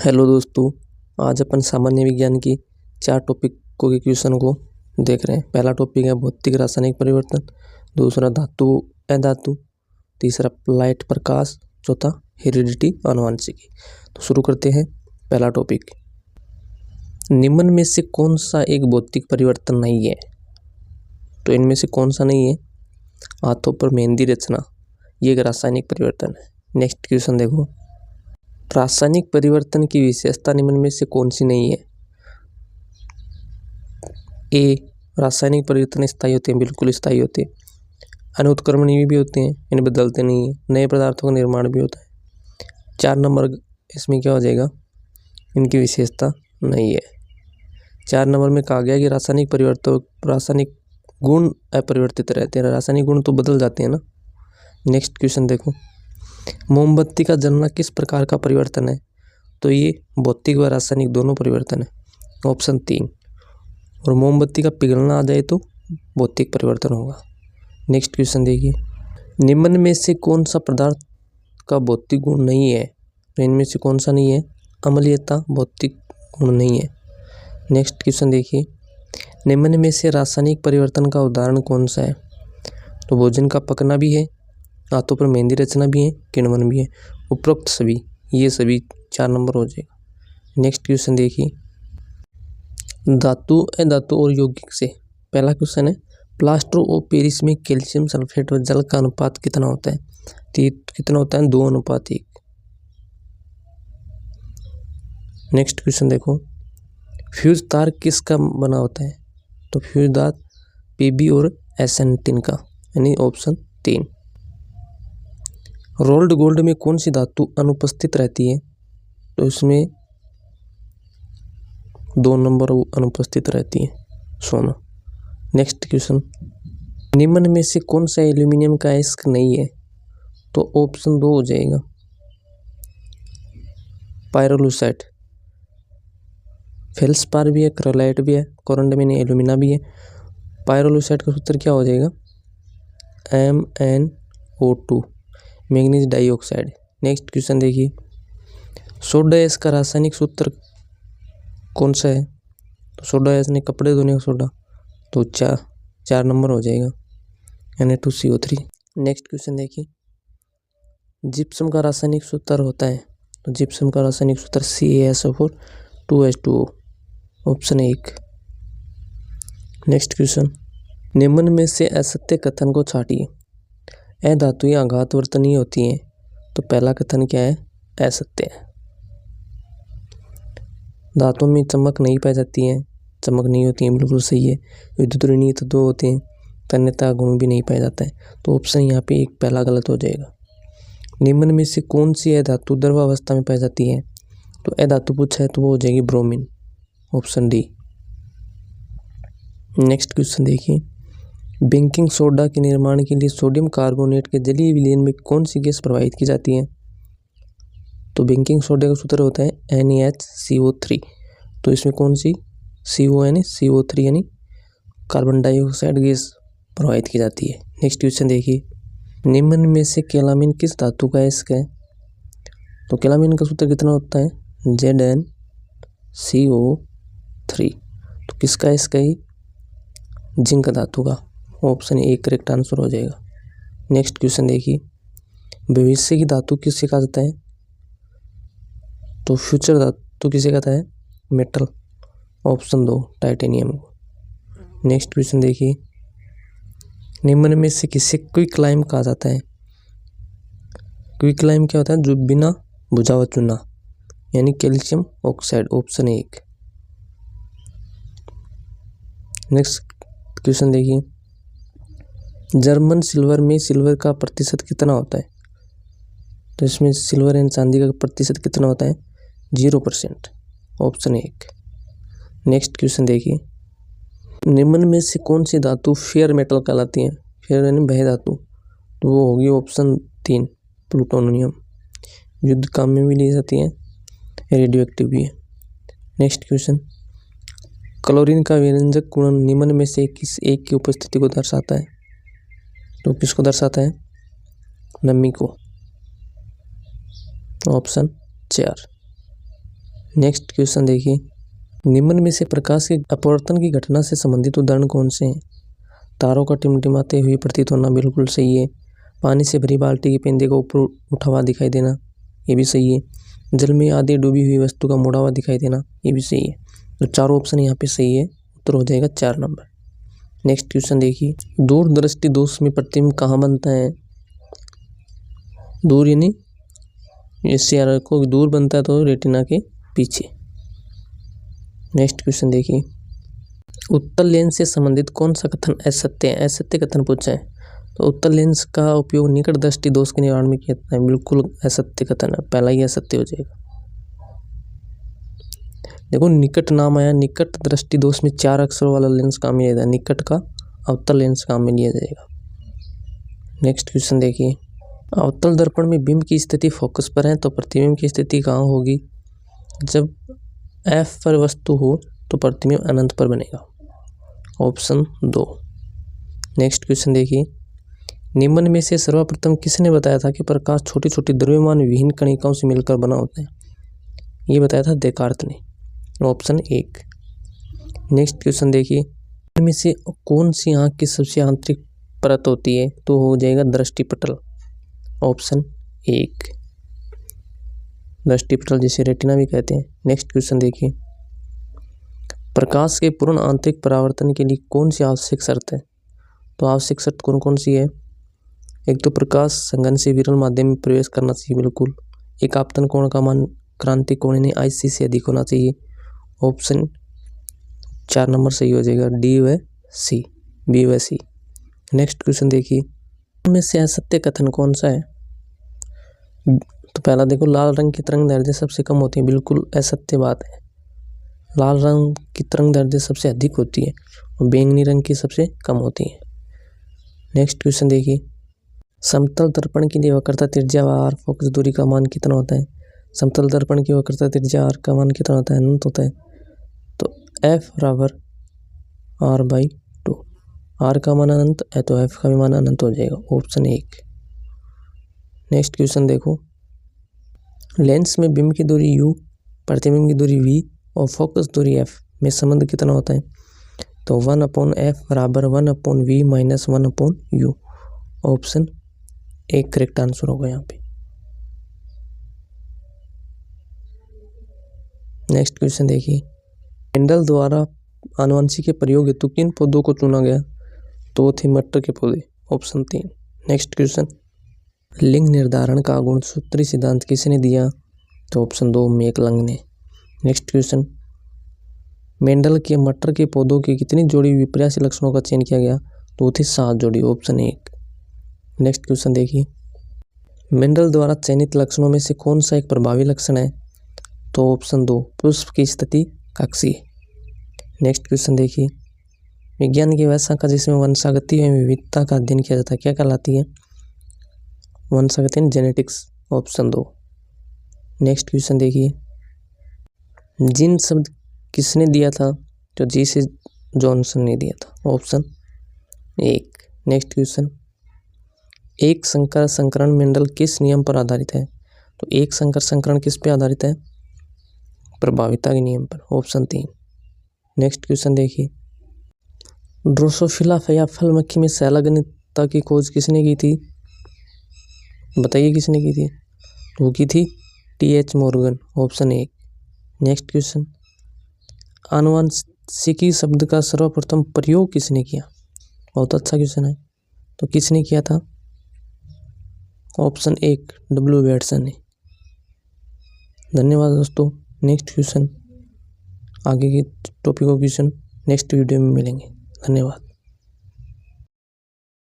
Hello दोस्तों, आज अपन सामान्य विज्ञान की 4 टॉपिकों के क्वेश्चन को देख रहे हैं। पहला टॉपिक है भौतिक रासायनिक परिवर्तन, दूसरा धातु अधातु, तीसरा लाइट प्रकाश, चौथा हेरिडिटी आनुवंशिकी। तो शुरू करते हैं। पहला टॉपिक, निम्न में से कौन सा एक भौतिक परिवर्तन नहीं है? तो इनमें से कौन सा नहीं है? हाथों पर मेहंदी रचना, ये एक रासायनिक परिवर्तन है। नेक्स्ट क्वेश्चन देखो, रासायनिक परिवर्तन की विशेषता निम्न में से कौन सी नहीं है? ए, रासायनिक परिवर्तन स्थायी होते हैं, बिल्कुल स्थायी होते हैं। अनुत्क्रमणीय भी होते हैं, इन्हें बदलते नहीं है। नए पदार्थों का निर्माण भी होता है। 4 नंबर इसमें क्या हो जाएगा? इनकी विशेषता नहीं है। 4 नंबर में कहा गया कि रासायनिक गुण अपरिवर्तित रहते हैं। रासायनिक गुण तो बदल जाते हैं ना। नेक्स्ट क्वेश्चन देखो, मोमबत्ती का जलना किस प्रकार का परिवर्तन है? तो ये भौतिक व रासायनिक दोनों परिवर्तन है, ऑप्शन 3। और मोमबत्ती का पिघलना आ जाए तो भौतिक परिवर्तन होगा। नेक्स्ट क्वेश्चन देखिए, निम्न में से कौन सा पदार्थ का भौतिक गुण नहीं है? तो इनमें से कौन सा नहीं है? अम्लीयता भौतिक गुण नहीं है। नेक्स्ट क्वेश्चन देखिए, निम्न में से रासायनिक परिवर्तन का उदाहरण कौन सा है? तो भोजन का पकना भी है, हाथों पर मेहंदी रचना भी है, किण्वन भी है। उपरोक्त सभी, ये सभी 4 नंबर हो जाएगा। नेक्स्ट क्वेश्चन देखिए, धातु अधातु और यौगिक से। पहला क्वेश्चन है, प्लास्टर ऑफ पेरिस में कैल्शियम सल्फेट व जल का अनुपात कितना होता है? कितना होता है? 2:1। नेक्स्ट क्वेश्चन देखो, फ्यूज तार किसका बना होता है? तो फ्यूज तार पीबी और SN टिन का, यानी ऑप्शन 3। रोल्ड गोल्ड में कौन सी धातु अनुपस्थित रहती है? तो इसमें 2 नंबर अनुपस्थित रहती है, सोना। नेक्स्ट क्वेश्चन, निम्न में से कौन सा एल्यूमिनियम का अयस्क नहीं है? तो ऑप्शन 2 हो जाएगा, पायरोलुसाइट। फेल्सपार भी है, क्रोलाइट भी है, कोरंडम एल्यूमिना भी है। पायरोलुसाइट का सूत्र क्या हो जाएगा? MnO2, manganese dioxide. Next question देखिए, सोडा ऐश का रासायनिक सूत्र कौन सा है? तो सोडा ऐश ने कपड़े धोने का सोडा, तो 4 नंबर हो जाएगा, Na2CO3। नेक्स्ट क्वेश्चन देखिए, जिप्सम का रासायनिक सूत्र होता है? तो जिप्सम का रासायनिक सूत्र CaSO4 2H2O, option 1। Next question, निम्न में से असत्य कथन को छांटिए। अधातुएं आघातवर्तनीय होती हैं, तो पहला कथन क्या है? असत्य है। धातुओं में चमक नहीं पाई जाती है, चमक नहीं होती है, बिल्कुल सही है। विद्युत ऋणीय तत्व होते हैं, तन्यता गुण भी नहीं पाया जाता है, तो ऑप्शन यहाँ पे एक पहला गलत हो जाएगा। निम्न में से कौन सी अधातु द्रवावस्था में पाई जाती है? तो अधातु पूछा है तो वो हो जाएगी bromine, option D। Next question देखिए, बेकिंग सोडा के निर्माण के लिए सोडियम कार्बोनेट के जलीय विलयन में कौन सी गैस प्रवाहित की जाती है? तो बेकिंग सोडा का सूत्र होता है NaHCO3, तो इसमें कौन सी CO3 यानी कार्बन डाइऑक्साइड गैस प्रवाहित की जाती है। नेक्स्ट क्वेश्चन देखिए, निम्न में से कैलामिन किस धातु का अयस्क है? तो कैलामिन का सूत्र कितना होता है? ZnCO3, तो किसका अयस्क है? जिंक धातु का, ऑप्शन 1 करेक्ट आंसर हो जाएगा। नेक्स्ट क्वेश्चन देखिए, भविष्य की धातु किसे कहा जाता है? तो फ्यूचर धातु किसे कहता है? मेटल, ऑप्शन 2 टाइटेनियम को। नेक्स्ट क्वेश्चन देखिए, निम्न में से किसे क्विकलाइम कहा जाता है? क्विकलाइम क्या होता है? जो बिना बुझा हुआ चूना, यानी calcium oxide, option 1। Next question देखिए, जर्मन सिल्वर में सिल्वर का प्रतिशत कितना होता है? तो इसमें सिल्वर एंड चांदी का प्रतिशत कितना होता है? 0%, ऑप्शन 1। नेक्स्ट क्वेश्चन देखिए, निम्न में से कौन सी धातु फेयर मेटल कहलाती है? फेयर यानी भय धातु, तो वो होगी ऑप्शन 3 प्लूटोनियम। युद्ध काम में भी ली जाती है, रेडियो एक्टिव भी है। नेक्स्ट क्वेश्चन, क्लोरीन का व्यंजक गुण निम्न में से किस एक की उपस्थिति को दर्शाता है? तो किसको दर्शाता है? नमी को, ऑप्शन 4। नेक्स्ट क्वेश्चन देखिए, निम्न में से प्रकाश के अपवर्तन की घटना से संबंधित उदाहरण कौन से हैं? तारों का टिमटिमाते हुए प्रतीत होना बिल्कुल सही है। पानी से भरी बाल्टी के पेंदे को ऊपर उठा हुआ दिखाई देना, ये भी सही है। जल में आधी डूबी हुई वस्तु का मुड़ा हुआ दिखाई देना, ये भी सही है। तो चारों ऑप्शन यहाँ पे सही है, उत्तर हो जाएगा 4 नंबर। नेक्स्ट क्वेश्चन देखिए, दूर दृष्टि दोष में प्रतिबिंब कहाँ बनता है? दूर यानी इससे को दूर बनता है तो रेटिना के पीछे। नेक्स्ट क्वेश्चन देखिए, उत्तल लेंस से संबंधित कौन सा कथन असत्य है? असत्य कथन पूछा है, तो उत्तल लेंस का उपयोग निकट दृष्टि दोष के निवारण में किया जाता है, बिल्कुल असत्य कथन है, पहला ही असत्य हो जाएगा। देखो निकट नाम आया, निकट दृष्टि दोष में 4 अक्षरों वाला लेंस काम में लिया जाएगा, निकट का अवतल लेंस काम में लिया जाएगा। नेक्स्ट क्वेश्चन देखिए, अवतल दर्पण में बिंब की स्थिति फोकस पर है तो प्रतिबिंब की स्थिति कहाँ होगी? जब F पर वस्तु हो तो प्रतिबिंब अनंत पर बनेगा, ऑप्शन 2। नेक्स्ट क्वेश्चन देखिए, निम्न में से सर्वप्रथम किसने बताया था कि प्रकाश छोटी छोटी द्रव्यमान विहीन कणिकाओं से मिलकर बना होता है? ये बताया था देकार्त ने, ऑप्शन 1। नेक्स्ट क्वेश्चन देखिए, इनमें से कौन सी आंख की सबसे आंतरिक परत होती है? तो हो जाएगा दृष्टिपटल, ऑप्शन 1। दृष्टिपटल जिसे रेटिना भी कहते हैं। नेक्स्ट क्वेश्चन देखिए, प्रकाश के पूर्ण आंतरिक परावर्तन के लिए कौन सी आवश्यक शर्त है? तो आवश्यक शर्त कौन कौन सी है? एक तो प्रकाश संघन से विरल माध्यम में प्रवेश करना चाहिए, बिल्कुल। एक आपतन कोण का मान क्रांतिक कोण यानी IC से अधिक होना चाहिए, ऑप्शन 4 नंबर सही हो जाएगा, D व C, B व C। नेक्स्ट क्वेश्चन देखिए, इनमें से असत्य कथन कौन सा है? तो पहला देखो, लाल रंग की तरंग दैर्ध्य सबसे कम होती है, बिल्कुल असत्य बात है। लाल रंग की तरंग दैर्ध्य सबसे अधिक होती है और बैंगनी रंग की सबसे कम होती है। नेक्स्ट क्वेश्चन देखिए, समतल दर्पण के लिए वक्रता त्रिज्या व आर फोकस दूरी का मान कितना होता है? समतल दर्पण की वक्रता त्रिज्या आर का मान कितना होता है? अनंत होता है। तो F बराबर R/2, R का मान अनंत है तो F का भी मान अनंत हो जाएगा, ऑप्शन 1। नेक्स्ट क्वेश्चन देखो, लेंस में बिंब की दूरी U, प्रतिबिंब की दूरी V और फोकस दूरी F में संबंध कितना होता है? तो 1/F बराबर 1/V minus 1/U, option 1 correct answer होगा यहाँ पे। नेक्स्ट क्वेश्चन देखिए, मेंडल द्वारा आनुवंशिक के प्रयोग हेतु किन पौधों को चुना गया? तो थे मटर के पौधे, ऑप्शन 3। नेक्स्ट क्वेश्चन, लिंग निर्धारण का गुणसूत्री सिद्धांत किसने दिया? तो ऑप्शन 2 मैकलंग ने। नेक्स्ट क्वेश्चन, मेंडल के मटर के पौधों की कितनी जोड़ी विपर्यासी लक्षणों का चयन किया गया? तो थे 7 जोड़ी, ऑप्शन 1। नेक्स्ट क्वेश्चन देखिए, मेंडल द्वारा चयनित लक्षणों में से कौन सा एक प्रभावी लक्षण है? तो ऑप्शन 2 पुष्प की स्थिति कक्षीय। नेक्स्ट क्वेश्चन देखिए, विज्ञान की वह शाखा जिसमें वंशागति एवं विविधता का अध्ययन किया जाता है क्या कहलाती है? वंशागति and genetics, option 2। Next question देखिए, जीन शब्द किसने दिया था? तो G.C. जॉनसन ने दिया था, ऑप्शन 1। नेक्स्ट क्वेश्चन, एक संकर संकरण मेंडल किस नियम पर आधारित है? तो एक संकर संकरण किस पे आधारित है? प्रभाविता के नियम पर, ऑप्शन 3। नेक्स्ट क्वेश्चन देखिए, ड्रोसोफिला या फल मक्खी में शैलग्नता की खोज किसने की थी? बताइए किसने की थी? वो की थी T.H. Morgan, option 1। Next question, आनुवंशिकी शब्द का सर्वप्रथम प्रयोग किसने किया? बहुत अच्छा क्वेश्चन है, तो किसने किया था? Option 1 W. बेटसन ने। धन्यवाद दोस्तों। नेक्स्ट क्वेश्चन, आगे के टॉपिक और क्वेश्चन नेक्स्ट वीडियो में मिलेंगे। धन्यवाद।